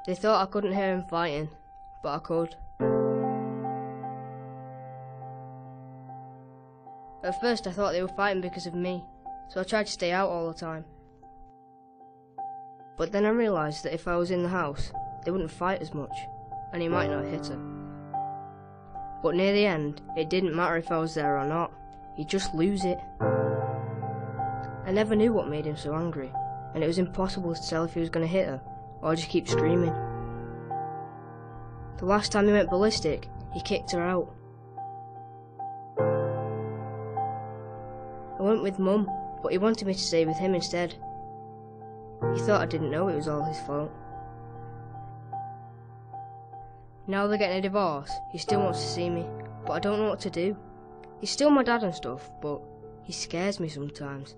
They thought I couldn't hear them fighting, but I could. At first I thought they were fighting because of me, so I tried to stay out all the time. But then I realised that if I was in the house, they wouldn't fight as much, and he might not hit her. But near the end, it didn't matter if I was there or not, he'd just lose it. I never knew what made him so angry, and it was impossible to tell if he was going to hit her, or just keep screaming. The last time he went ballistic, he kicked her out. I went with Mum, but he wanted me to stay with him instead. He thought I didn't know it was all his fault. Now they're getting a divorce, he still wants to see me, but I don't know what to do. He's still my dad and stuff, but he scares me sometimes.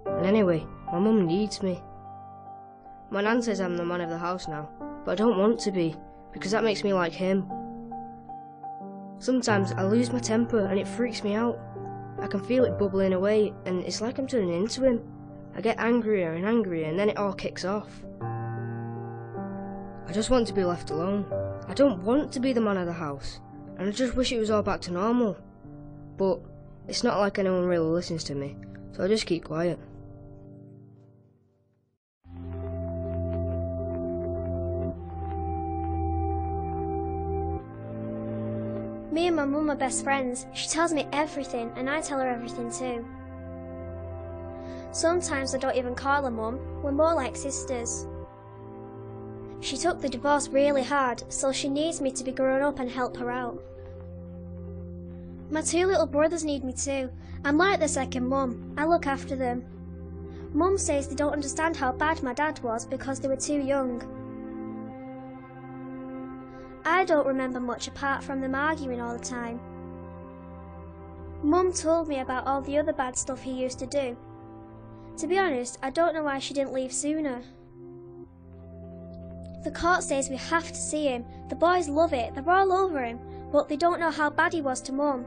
And anyway, my mum needs me. My nan says I'm the man of the house now, but I don't want to be, because that makes me like him. Sometimes I lose my temper and it freaks me out. I can feel it bubbling away and it's like I'm turning into him. I get angrier and angrier and then it all kicks off. I just want to be left alone. I don't want to be the man of the house, and I just wish it was all back to normal. But it's not like anyone really listens to me, so I just keep quiet. Me and my mum are best friends. She tells me everything and I tell her everything too. Sometimes I don't even call her mum, we're more like sisters. She took the divorce really hard, so she needs me to be grown up and help her out. My two little brothers need me too. I'm like the second mum, I look after them. Mum says they don't understand how bad my dad was because they were too young. I don't remember much apart from them arguing all the time. Mum told me about all the other bad stuff he used to do. To be honest, I don't know why she didn't leave sooner. The court says we have to see him. The boys love it, they're all over him, but they don't know how bad he was to Mum.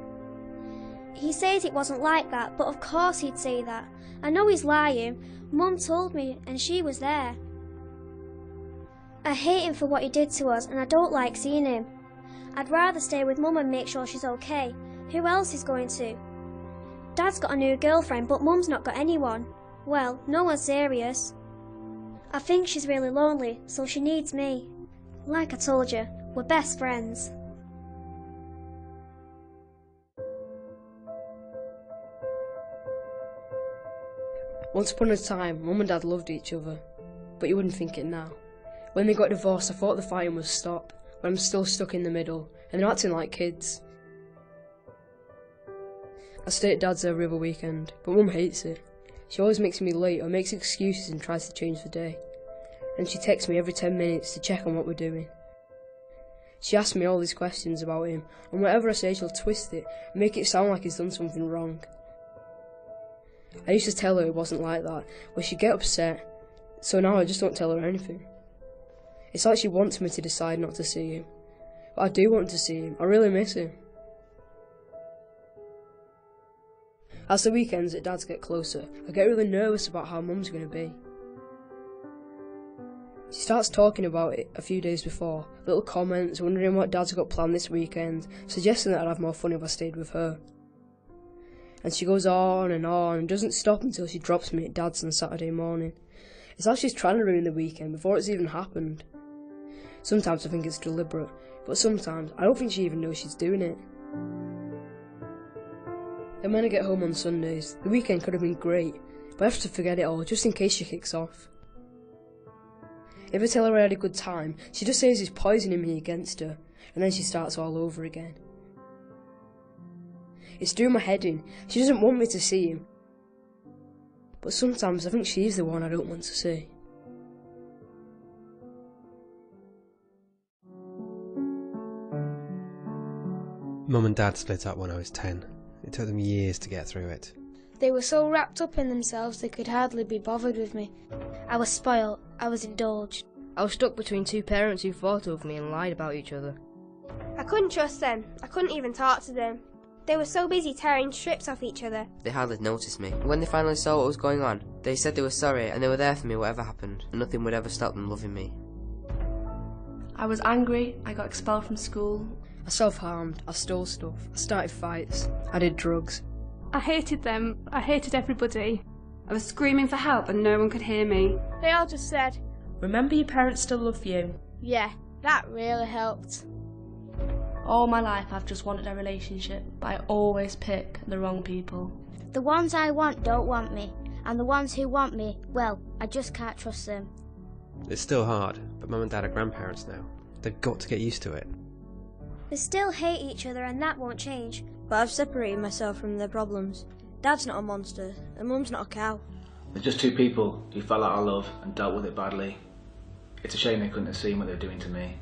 He says it wasn't like that, but of course he'd say that. I know he's lying. Mum told me and she was there. I hate him for what he did to us and I don't like seeing him. I'd rather stay with Mum and make sure she's okay. Who else is going to? Dad's got a new girlfriend but Mum's not got anyone. Well, no one serious. I think she's really lonely, so she needs me. Like I told you, we're best friends. Once upon a time, Mum and Dad loved each other, but you wouldn't think it now. When they got divorced, I thought the fighting would stop, but I'm still stuck in the middle, and they're acting like kids. I stay at Dad's every other weekend, but Mum hates it. She always makes me late or makes excuses and tries to change the day. And she texts me every 10 minutes to check on what we're doing. She asks me all these questions about him, and whatever I say she'll twist it and make it sound like he's done something wrong. I used to tell her it wasn't like that, but she'd get upset, so now I just don't tell her anything. It's like she wants me to decide not to see him. But I do want to see him, I really miss him. As the weekends at Dad's get closer, I get really nervous about how Mum's going to be. She starts talking about it a few days before, little comments, wondering what Dad's got planned this weekend, suggesting that I'd have more fun if I stayed with her. And she goes on and doesn't stop until she drops me at Dad's on Saturday morning. It's like she's trying to ruin the weekend before it's even happened. Sometimes I think it's deliberate, but sometimes I don't think she even knows she's doing it. Then when I get home on Sundays, the weekend could have been great, but I have to forget it all just in case she kicks off. If I tell her I had a good time, she just says he's poisoning me against her, and then she starts all over again. It's doing my head in. She doesn't want me to see him. But sometimes I think she's the one I don't want to see. Mum and Dad split up when I was 10. It took them years to get through it. They were so wrapped up in themselves they could hardly be bothered with me. I was spoilt, I was indulged. I was stuck between two parents who fought over me and lied about each other. I couldn't trust them. I couldn't even talk to them. They were so busy tearing strips off each other. They hardly noticed me. When they finally saw what was going on, they said they were sorry and they were there for me whatever happened, and nothing would ever stop them loving me. I was angry, I got expelled from school. I self-harmed, I stole stuff, I started fights, I did drugs. I hated them, I hated everybody. I was screaming for help and no one could hear me. They all just said, "Remember your parents still love you." yeah, that really helped. All my life I've just wanted a relationship, but I always pick the wrong people. The ones I want don't want me, and the ones who want me, well, I just can't trust them. It's still hard, but Mum and Dad are grandparents now. They've got to get used to it. They still hate each other and that won't change. But I've separated myself from their problems. Dad's not a monster, and Mum's not a cow. They're just two people who fell out of love and dealt with it badly. It's a shame they couldn't have seen what they were doing to me.